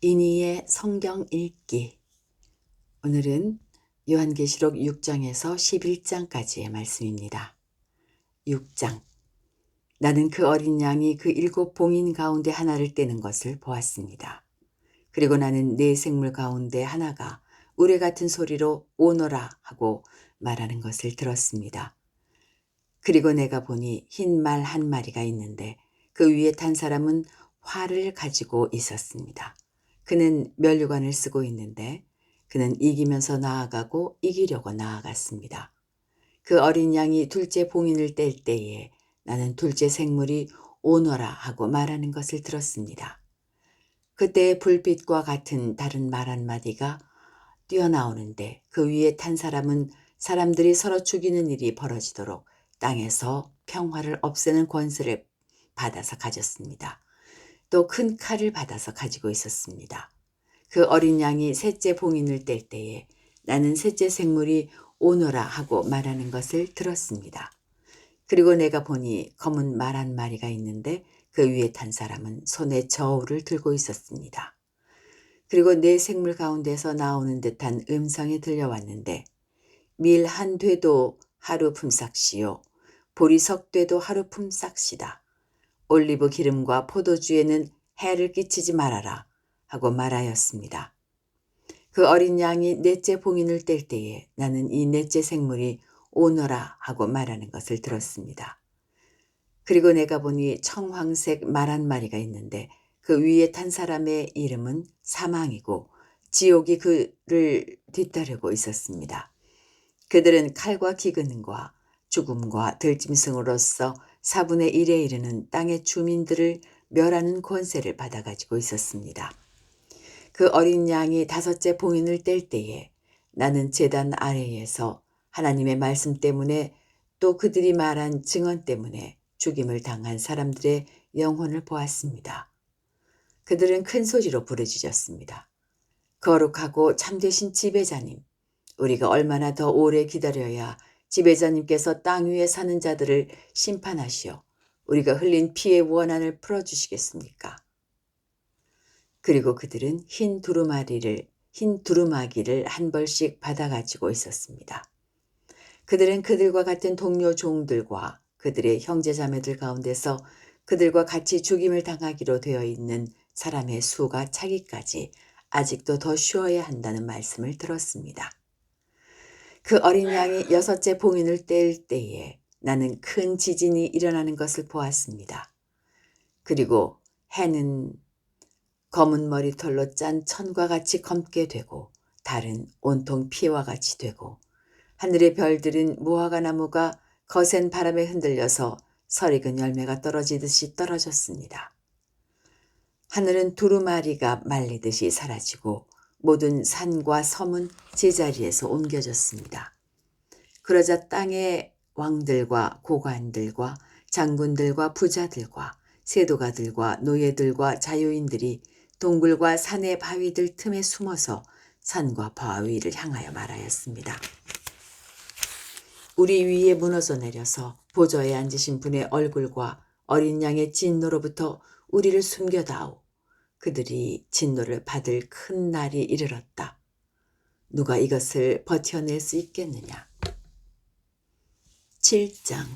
이니의 성경 읽기. 오늘은 요한계시록 6장에서 11장까지의 말씀입니다. 6장. 나는 그 어린 양이 그 7 봉인 가운데 하나를 떼는 것을 보았습니다. 그리고 나는 네 생물 가운데 하나가 우레 같은 소리로 오너라 하고 말하는 것을 들었습니다. 그리고 내가 보니 흰 말 한 마리가 있는데 그 위에 탄 사람은 활을 가지고 있었습니다. 그는 면류관을 쓰고 있는데 그는 이기면서 나아가고 이기려고 나아갔습니다. 그 어린 양이 둘째 봉인을 뗄 때에 나는 둘째 생물이 오너라 하고 말하는 것을 들었습니다. 그때 불빛과 같은 다른 말 한마디가 뛰어나오는데 그 위에 탄 사람은 사람들이 서로 죽이는 일이 벌어지도록 땅에서 평화를 없애는 권세를 받아서 가졌습니다. 또 큰 칼을 받아서 가지고 있었습니다. 그 어린 양이 셋째 봉인을 뗄 때에 나는 셋째 생물이 오너라 하고 말하는 것을 들었습니다. 그리고 내가 보니 검은 말 한 마리가 있는데 그 위에 탄 사람은 손에 저울을 들고 있었습니다. 그리고 네 생물 가운데서 나오는 듯한 음성이 들려왔는데 밀 한 되도 하루 품삯이요 보리석 되도 하루 품삯이다. 올리브 기름과 포도주에는 해를 끼치지 말아라 하고 말하였습니다. 그 어린 양이 넷째 봉인을 뗄 때에 나는 이 넷째 생물이 오너라 하고 말하는 것을 들었습니다. 그리고 내가 보니 청황색 말 한 마리가 있는데 그 위에 탄 사람의 이름은 사망이고 지옥이 그를 뒤따르고 있었습니다. 그들은 칼과 기근과 죽음과 들짐승으로서 4분의 1에 이르는 땅의 주민들을 멸하는 권세를 받아가지고 있었습니다. 그 어린 양이 5째 봉인을 뗄 때에 나는 제단 아래에서 하나님의 말씀 때문에 또 그들이 말한 증언 때문에 죽임을 당한 사람들의 영혼을 보았습니다. 그들은 큰 소리로 부르짖었습니다. 거룩하고 참되신 지배자님, 우리가 얼마나 더 오래 기다려야 지배자님께서 땅 위에 사는 자들을 심판하시어 우리가 흘린 피의 원한을 풀어주시겠습니까? 그리고 그들은 흰 두루마기를 한 벌씩 받아가지고 있었습니다. 그들은 그들과 같은 동료 종들과 그들의 형제자매들 가운데서 그들과 같이 죽임을 당하기로 되어 있는 사람의 수가 차기까지 아직도 더 쉬어야 한다는 말씀을 들었습니다. 그 어린 양이 6째 봉인을 뗄 때에 나는 큰 지진이 일어나는 것을 보았습니다. 그리고 해는 검은 머리털로 짠 천과 같이 검게 되고 달은 온통 피와 같이 되고 하늘의 별들은 무화과 나무가 거센 바람에 흔들려서 설익은 열매가 떨어지듯이 떨어졌습니다. 하늘은 두루마리가 말리듯이 사라지고 모든 산과 섬은 제자리에서 옮겨졌습니다. 그러자 땅의 왕들과 고관들과 장군들과 부자들과 세도가들과 노예들과 자유인들이 동굴과 산의 바위들 틈에 숨어서 산과 바위를 향하여 말하였습니다. 우리 위에 무너져 내려서 보좌에 앉으신 분의 얼굴과 어린 양의 진노로부터 우리를 숨겨다오. 그들이 진노를 받을 큰 날이 이르렀다. 누가 이것을 버텨낼 수 있겠느냐. 7장.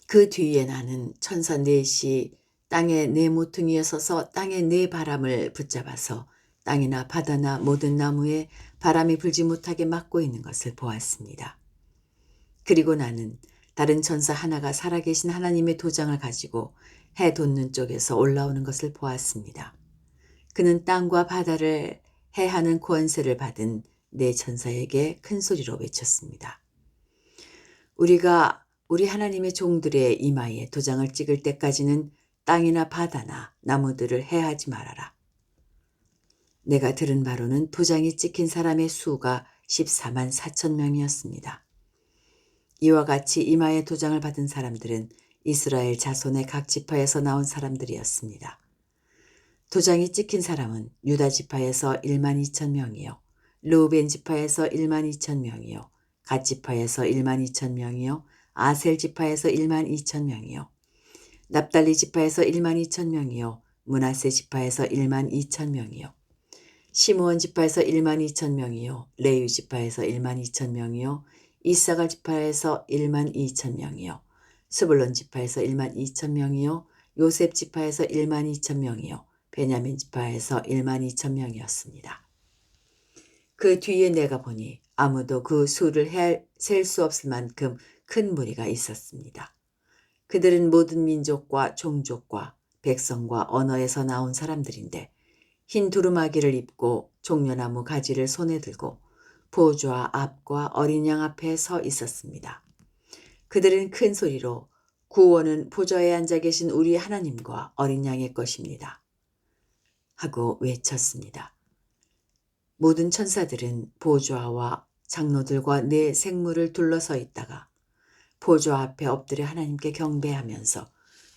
그 뒤에 나는 천사 넷이 땅의 네 모퉁이에 서서 땅의 네 바람을 붙잡아서 땅이나 바다나 모든 나무에 바람이 불지 못하게 막고 있는 것을 보았습니다. 그리고 나는 다른 천사 하나가 살아계신 하나님의 도장을 가지고 해 돋는 쪽에서 올라오는 것을 보았습니다. 그는 땅과 바다를 해하는 권세를 받은 네 천사에게 큰 소리로 외쳤습니다. 우리가 우리 하나님의 종들의 이마에 도장을 찍을 때까지는 땅이나 바다나 나무들을 해하지 말아라. 내가 들은 바로는 도장이 찍힌 사람의 수가 14만 4천 명이었습니다. 이와 같이 이마에 도장을 받은 사람들은 이스라엘 자손의 각 지파에서 나온 사람들이었습니다. 도장이 찍힌 사람은 유다 지파에서 1만 2천 명이요, 르우벤 지파에서 1만 2천 명이요, 갓 지파에서 1만 2천 명이요, 아셀 지파에서 1만 2천 명이요, 납달리 지파에서 1만 2천 명이요, 므낫세 지파에서 1만 2천 명이요 시므온 지파에서 1만 2천 명이요 레위 지파에서 1만 2천 명이요 이사갈 지파에서 1만 2천 명이요 스불론 지파에서 1만 2천 명이요 요셉 지파에서 1만 2천 명이요 베냐민 지파에서 1만 2천 명이었습니다. 그 뒤에 내가 보니 아무도 그 수를 셀 수 없을 만큼 큰 무리가 있었습니다. 그들은 모든 민족과 종족과 백성과 언어에서 나온 사람들인데 흰 두루마기를 입고 종려나무 가지를 손에 들고 보좌 앞과 어린 양 앞에 서 있었습니다. 그들은 큰 소리로 구원은 보좌에 앉아 계신 우리 하나님과 어린 양의 것입니다. 하고 외쳤습니다. 모든 천사들은 보좌와 장로들과 네 생물을 둘러서 있다가 보좌 앞에 엎드려 하나님께 경배하면서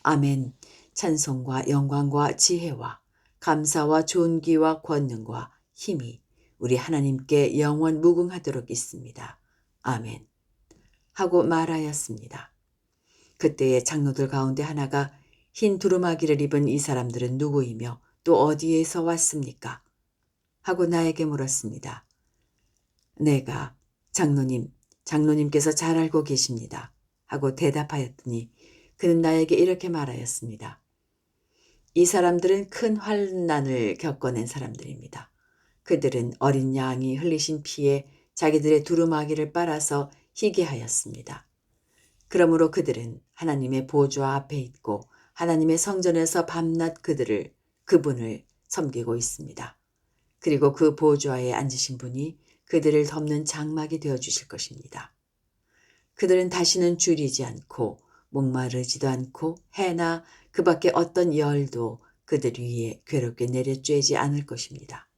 아멘, 찬송과 영광과 지혜와 감사와 존귀와 권능과 힘이 우리 하나님께 영원 무궁하도록 있습니다. 아멘. 하고 말하였습니다. 그때의 장로들 가운데 하나가 흰 두루마기를 입은 이 사람들은 누구이며 또 어디에서 왔습니까? 하고 나에게 물었습니다. 내가 장로님께서 잘 알고 계십니다. 하고 대답하였더니 그는 나에게 이렇게 말하였습니다. 이 사람들은 큰 환난을 겪어낸 사람들입니다. 그들은 어린 양이 흘리신 피에 자기들의 두루마기를 빨아서 희게 하였습니다. 그러므로 그들은 하나님의 보좌 앞에 있고 하나님의 성전에서 밤낮 그분을 섬기고 있습니다. 그리고 그 보좌에 앉으신 분이 그들을 덮는 장막이 되어주실 것입니다. 그들은 다시는 줄이지 않고 목마르지도 않고 해나 그 밖에 어떤 열도 그들 위에 괴롭게 내려쬐지 않을 것입니다.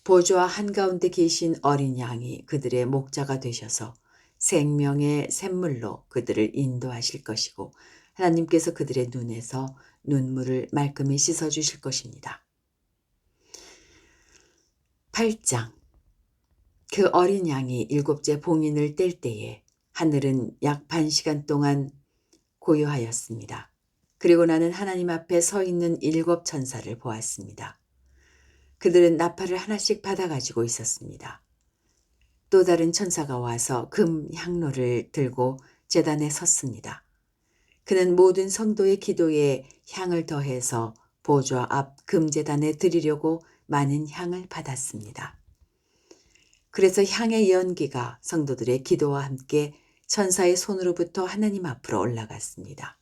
보좌 한가운데 계신 어린 양이 그들의 목자가 되셔서 생명의 샘물로 그들을 인도하실 것이고 하나님께서 그들의 눈에서 눈물을 말끔히 씻어주실 것입니다. 8장. 그 어린 양이 7째 봉인을 뗄 때에 하늘은 약 반 시간 동안 고요하였습니다. 그리고 나는 하나님 앞에 서 있는 7 천사를 보았습니다. 그들은 나팔을 하나씩 받아가지고 있었습니다. 또 다른 천사가 와서 금 향로를 들고 제단에 섰습니다. 그는 모든 성도의 기도에 향을 더해서 보좌 앞 금제단에 드리려고 많은 향을 받았습니다. 그래서 향의 연기가 성도들의 기도와 함께 천사의 손으로부터 하나님 앞으로 올라갔습니다.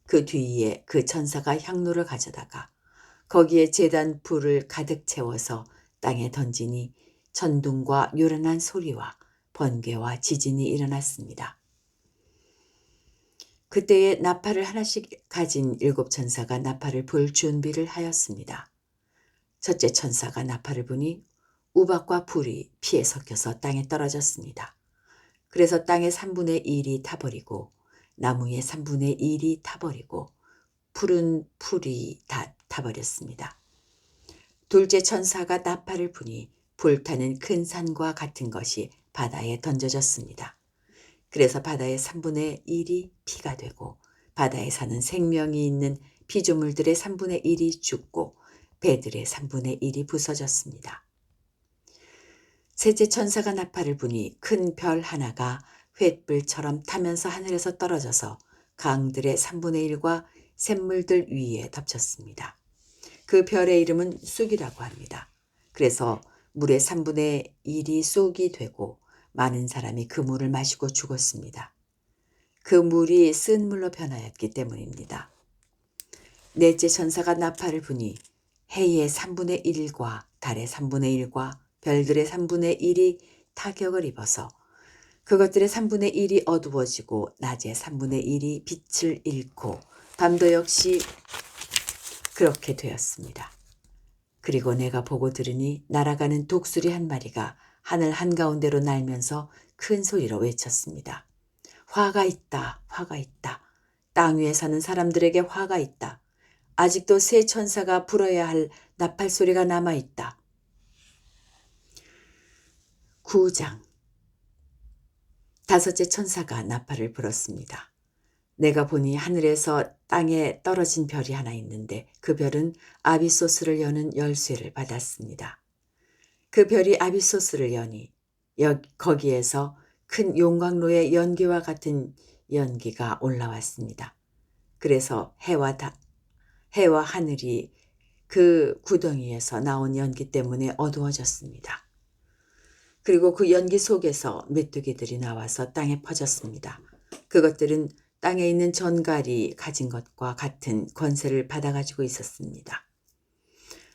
그 뒤에 그 천사가 향로를 가져다가 거기에 제단 불을 가득 채워서 땅에 던지니 천둥과 요란한 소리와 번개와 지진이 일어났습니다. 그때에 나팔을 하나씩 가진 7 천사가 나팔을 불 준비를 하였습니다. 첫째 천사가 나팔을 부니 우박과 불이 피에 섞여서 땅에 떨어졌습니다. 그래서 땅의 3분의 1이 타버리고 나무의 3분의 1이 타버리고 푸른 풀이 다 타버렸습니다. 둘째 천사가 나팔을 부니 불타는 큰 산과 같은 것이 바다에 던져졌습니다. 그래서 바다의 3분의 1이 피가 되고 바다에 사는 생명이 있는 피조물들의 3분의 1이 죽고 배들의 3분의 1이 부서졌습니다. 셋째 천사가 나팔을 부니 큰 별 하나가 횃불처럼 타면서 하늘에서 떨어져서 강들의 3분의 1과 샘물들 위에 덮쳤습니다. 그 별의 이름은 쑥이라고 합니다. 그래서 물의 3분의 1이 쑥이 되고 많은 사람이 그 물을 마시고 죽었습니다. 그 물이 쓴 물로 변하였기 때문입니다. 넷째 천사가 나팔을 부니 해의 3분의 1과 달의 3분의 1과 별들의 3분의 1이 타격을 입어서 그것들의 3분의 1이 어두워지고 낮의 3분의 1이 빛을 잃고 밤도 역시 그렇게 되었습니다. 그리고 내가 보고 들으니 날아가는 독수리 한 마리가 하늘 한가운데로 날면서 큰 소리로 외쳤습니다. 화가 있다, 화가 있다. 땅 위에 사는 사람들에게 화가 있다. 아직도 새 천사가 불어야 할 나팔 소리가 남아있다. 9장. 다섯째 천사가 나팔을 불었습니다. 내가 보니 하늘에서 땅에 떨어진 별이 하나 있는데 그 별은 아비소스를 여는 열쇠를 받았습니다. 그 별이 아비소스를 여니 거기에서 큰 용광로의 연기와 같은 연기가 올라왔습니다. 그래서 해와 하늘이 그 구덩이에서 나온 연기 때문에 어두워졌습니다. 그리고 그 연기 속에서 메뚜기들이 나와서 땅에 퍼졌습니다. 그것들은 땅에 있는 전갈이 가진 것과 같은 권세를 받아가지고 있었습니다.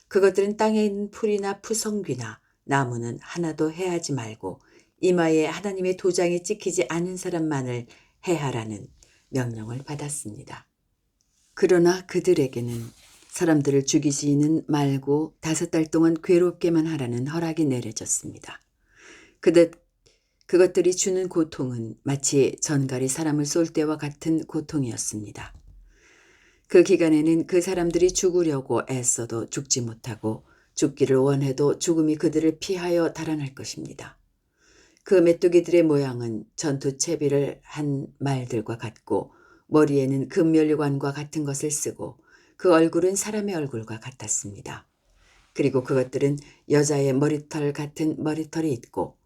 그것들은 땅에 있는 풀이나 푸성귀나 나무는 하나도 해하지 말고 이마에 하나님의 도장이 찍히지 않은 사람만을 해하라는 명령을 받았습니다. 그러나 그들에게는 사람들을 죽이지는 말고 5달 동안 괴롭게만 하라는 허락이 내려졌습니다. 그것들이 주는 고통은 마치 전갈이 사람을 쏠 때와 같은 고통이었습니다. 그 기간에는 그 사람들이 죽으려고 애써도 죽지 못하고 죽기를 원해도 죽음이 그들을 피하여 달아날 것입니다. 그 메뚜기들의 모양은 전투 채비를 한 말들과 같고 머리에는 금면류관과 같은 것을 쓰고 그 얼굴은 사람의 얼굴과 같았습니다. 그리고 그것들은 여자의 머리털 같은 머리털이 있고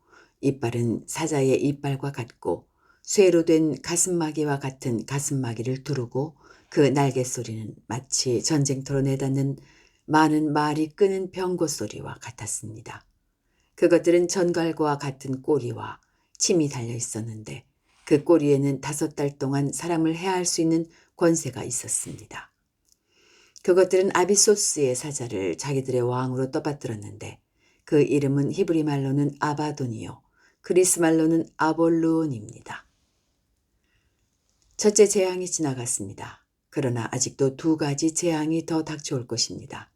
이빨은 사자의 이빨과 같고 쇠로 된 가슴마개와 같은 가슴마개를 두르고 그 날개 소리는 마치 전쟁터로 내닫는 많은 말이 끄는 병고 소리와 같았습니다. 그것들은 전갈과 같은 꼬리와 침이 달려 있었는데 그 꼬리에는 5달 동안 사람을 해할 수 있는 권세가 있었습니다. 그것들은 아비소스의 사자를 자기들의 왕으로 떠받들었는데 그 이름은 히브리 말로는 아바돈이요 그리스 말로는 아볼루온입니다. 첫째 재앙이 지나갔습니다. 그러나 아직도 2가지 재앙이 더 닥쳐올 것입니다.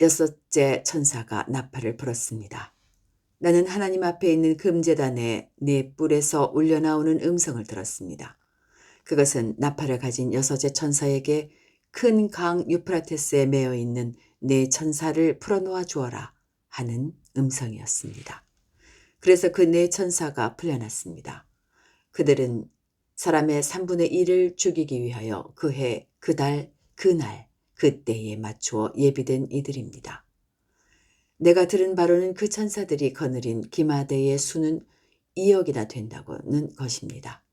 6째 천사가 나팔을 불었습니다. 나는 하나님 앞에 있는 금제단의 4뿔에서 울려나오는 음성을 들었습니다. 그것은 나팔을 가진 6째 천사에게 큰 강 유프라테스에 매여 있는 4천사를 풀어놓아 주어라 하는 음성이었습니다. 그래서 그 4천사가 풀려났습니다. 그들은 사람의 3분의 1을 죽이기 위하여 그 해, 그 달, 그날, 그때에 맞추어 예비된 이들입니다. 내가 들은 바로는 그 천사들이 거느린 기마대의 수는 2억이나 된다고는 것입니다.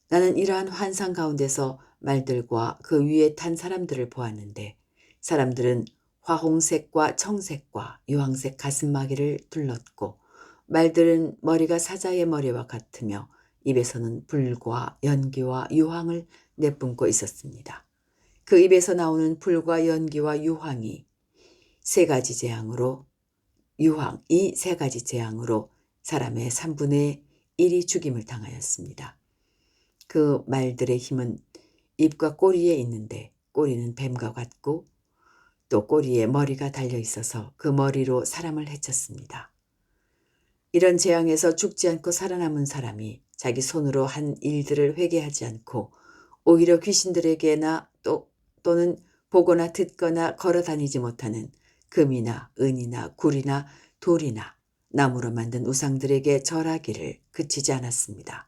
나는 이러한 환상 가운데서 말들과 그 위에 탄 사람들을 보았는데 사람들은 화홍색과 청색과 유황색 가슴마개를 둘렀고 말들은 머리가 사자의 머리와 같으며 입에서는 불과 연기와 유황을 내뿜고 있었습니다. 그 입에서 나오는 불과 연기와 유황이 이 세 가지 재앙으로 사람의 3분의 1이 죽임을 당하였습니다. 그 말들의 힘은 입과 꼬리에 있는데 꼬리는 뱀과 같고 또 꼬리에 머리가 달려 있어서 그 머리로 사람을 해쳤습니다. 이런 재앙에서 죽지 않고 살아남은 사람이 자기 손으로 한 일들을 회개하지 않고 오히려 귀신들에게나 또는 보거나 듣거나 걸어 다니지 못하는 금이나 은이나 굴이나 돌이나 나무로 만든 우상들에게 절하기를 그치지 않았습니다.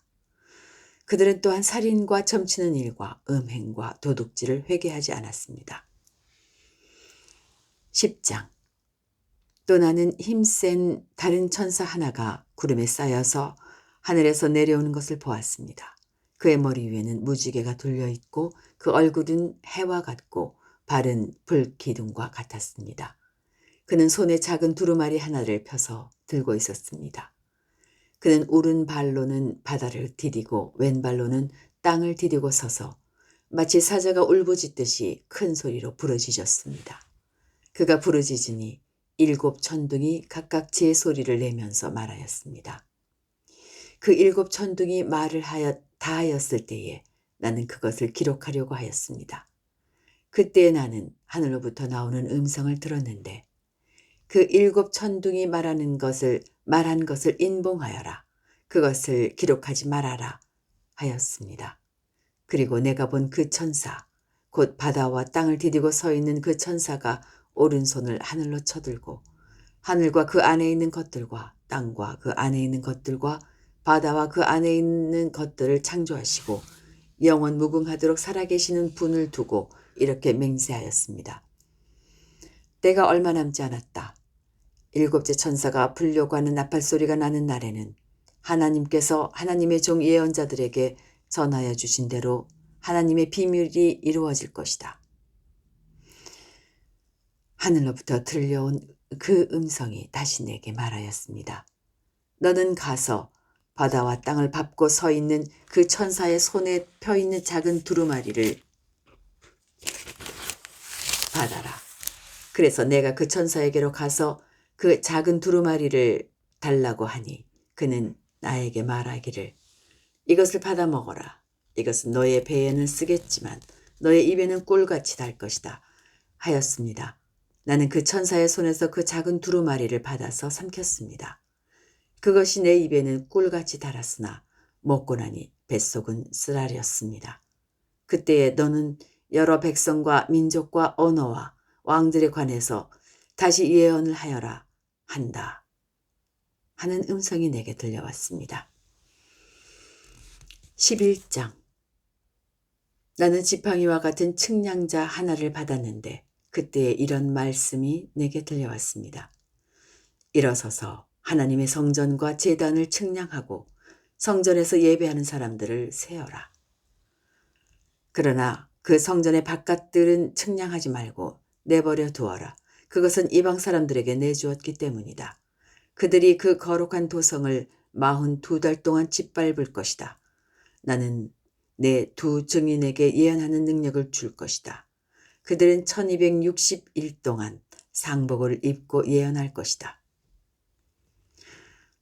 그들은 또한 살인과 점치는 일과 음행과 도둑질을 회개하지 않았습니다. 10장. 또 나는 힘센 다른 천사 하나가 구름에 쌓여서 하늘에서 내려오는 것을 보았습니다. 그의 머리 위에는 무지개가 둘려 있고 그 얼굴은 해와 같고 발은 불기둥과 같았습니다. 그는 손에 작은 두루마리 하나를 펴서 들고 있었습니다. 그는 오른발로는 바다를 디디고 왼발로는 땅을 디디고 서서 마치 사자가 울부짖듯이 큰 소리로 부르짖었습니다. 그가 부르짖으니 7 천둥이 각각 제 소리를 내면서 말하였습니다. 그 7 천둥이 말을 다 하였을 때에 나는 그것을 기록하려고 하였습니다. 그때 나는 하늘로부터 나오는 음성을 들었는데 그 7 천둥이 말한 것을 인봉하여라. 그것을 기록하지 말아라 하였습니다. 그리고 내가 본 그 천사, 곧 바다와 땅을 디디고 서 있는 그 천사가 오른손을 하늘로 쳐들고 하늘과 그 안에 있는 것들과 땅과 그 안에 있는 것들과 바다와 그 안에 있는 것들을 창조하시고 영원 무궁하도록 살아계시는 분을 두고 이렇게 맹세하였습니다. 때가 얼마 남지 않았다. 일곱째 천사가 불려고 하는 나팔 소리가 나는 날에는 하나님께서 하나님의 종 예언자들에게 전하여 주신 대로 하나님의 비밀이 이루어질 것이다. 하늘로부터 들려온 그 음성이 다시 내게 말하였습니다. 너는 가서 바다와 땅을 밟고 서 있는 그 천사의 손에 펴 있는 작은 두루마리를 받아라. 그래서 내가 그 천사에게로 가서 그 작은 두루마리를 달라고 하니 그는 나에게 말하기를 이것을 받아 먹어라. 이것은 너의 배에는 쓰겠지만 너의 입에는 꿀같이 달 것이다 하였습니다. 나는 그 천사의 손에서 그 작은 두루마리를 받아서 삼켰습니다. 그것이 내 입에는 꿀같이 달았으나 먹고 나니 뱃속은 쓰라렸습니다. 그때에 너는 여러 백성과 민족과 언어와 왕들에 관해서 다시 예언을 하여라 한다 하는 음성이 내게 들려왔습니다. 11장. 나는 지팡이와 같은 측량자 하나를 받았는데 그때에 이런 말씀이 내게 들려왔습니다. 일어서서 하나님의 성전과 제단을 측량하고 성전에서 예배하는 사람들을 세어라. 그러나 그 성전의 바깥들은 측량하지 말고 내버려 두어라. 그것은 이방 사람들에게 내주었기 때문이다. 그들이 그 거룩한 도성을 42달 동안 짓밟을 것이다. 나는 내 두 증인에게 예언하는 능력을 줄 것이다. 그들은 1260일 동안 상복을 입고 예언할 것이다.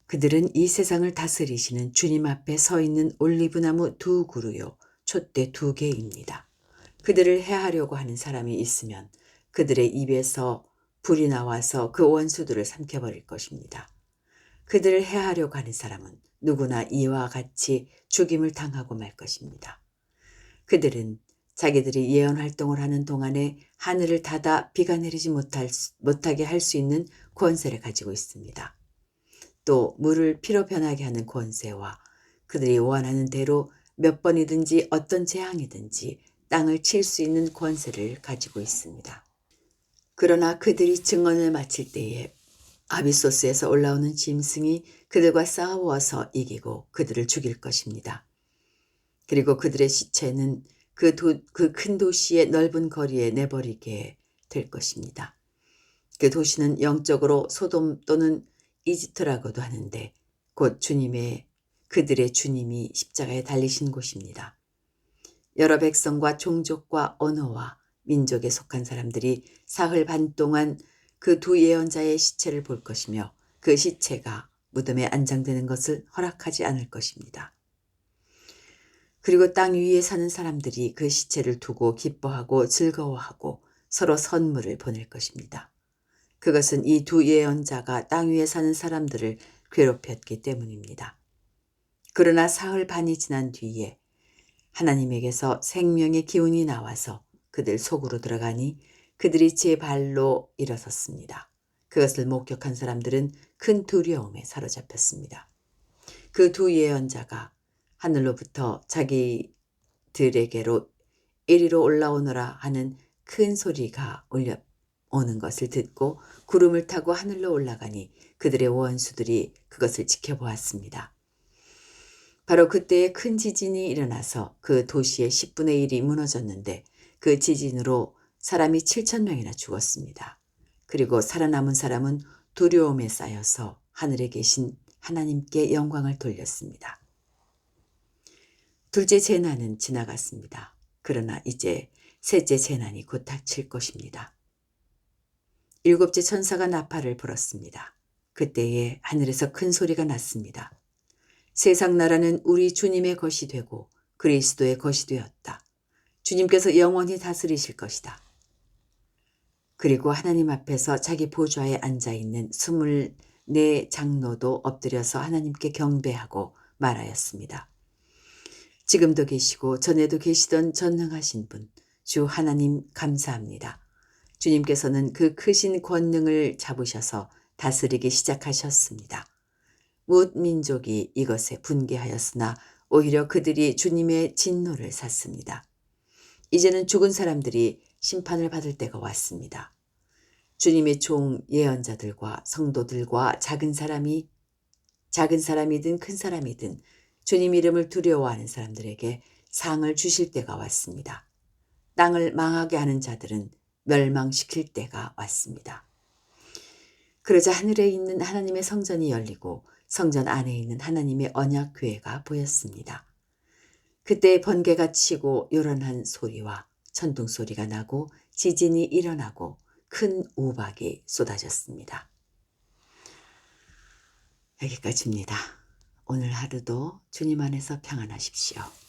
그들은 이 세상을 다스리시는 주님 앞에 서 있는 올리브나무 두 그루요 촛대 두 개입니다. 그들을 해하려고 하는 사람이 있으면 그들의 입에서 불이 나와서 그 원수들을 삼켜버릴 것입니다. 그들을 해하려고 하는 사람은 누구나 이와 같이 죽임을 당하고 말 것입니다. 그들은 자기들이 예언 활동을 하는 동안에 하늘을 닫아 비가 내리지 못하게 할 수 있는 권세를 가지고 있습니다. 또 물을 피로 변하게 하는 권세와 그들이 원하는 대로 몇 번이든지 어떤 재앙이든지 땅을 칠 수 있는 권세를 가지고 있습니다. 그러나 그들이 증언을 마칠 때에 아비소스에서 올라오는 짐승이 그들과 싸워서 이기고 그들을 죽일 것입니다. 그리고 그들의 시체는 그 큰 도시의 넓은 거리에 내버리게 될 것입니다. 그 도시는 영적으로 소돔 또는 이집트라고도 하는데 곧 그들의 주님이 십자가에 달리신 곳입니다. 여러 백성과 종족과 언어와 민족에 속한 사람들이 사흘 반 동안 그 두 예언자의 시체를 볼 것이며 그 시체가 무덤에 안장되는 것을 허락하지 않을 것입니다. 그리고 땅 위에 사는 사람들이 그 시체를 두고 기뻐하고 즐거워하고 서로 선물을 보낼 것입니다. 그것은 이 두 예언자가 땅 위에 사는 사람들을 괴롭혔기 때문입니다. 그러나 사흘 반이 지난 뒤에 하나님에게서 생명의 기운이 나와서 그들 속으로 들어가니 그들이 제 발로 일어섰습니다. 그것을 목격한 사람들은 큰 두려움에 사로잡혔습니다. 그 두 예언자가 하늘로부터 자기들에게로 이리로 올라오너라 하는 큰 소리가 올려오는 것을 듣고 구름을 타고 하늘로 올라가니 그들의 원수들이 그것을 지켜보았습니다. 바로 그때에 큰 지진이 일어나서 그 도시의 10분의 1이 무너졌는데 그 지진으로 사람이 7,000명이나 죽었습니다. 그리고 살아남은 사람은 두려움에 쌓여서 하늘에 계신 하나님께 영광을 돌렸습니다. 둘째 재난은 지나갔습니다. 그러나 이제 셋째 재난이 곧 닥칠 것입니다. 일곱째 천사가 나팔을 불었습니다. 그때에 하늘에서 큰 소리가 났습니다. 세상 나라는 우리 주님의 것이 되고 그리스도의 것이 되었다. 주님께서 영원히 다스리실 것이다. 그리고 하나님 앞에서 자기 보좌에 앉아있는 24 장로도 엎드려서 하나님께 경배하고 말하였습니다. 지금도 계시고 전에도 계시던 전능하신 분, 주 하나님 감사합니다. 주님께서는 그 크신 권능을 잡으셔서 다스리기 시작하셨습니다. 뭇 민족이 이것에 분개하였으나 오히려 그들이 주님의 진노를 샀습니다. 이제는 죽은 사람들이 심판을 받을 때가 왔습니다. 주님의 종 예언자들과 성도들과 작은 사람이든 큰 사람이든 주님 이름을 두려워하는 사람들에게 상을 주실 때가 왔습니다. 땅을 망하게 하는 자들은 멸망시킬 때가 왔습니다. 그러자 하늘에 있는 하나님의 성전이 열리고 성전 안에 있는 하나님의 언약궤가 보였습니다. 그때 번개가 치고 요란한 소리와 천둥 소리가 나고 지진이 일어나고 큰 우박이 쏟아졌습니다. 여기까지입니다. 오늘 하루도 주님 안에서 평안하십시오.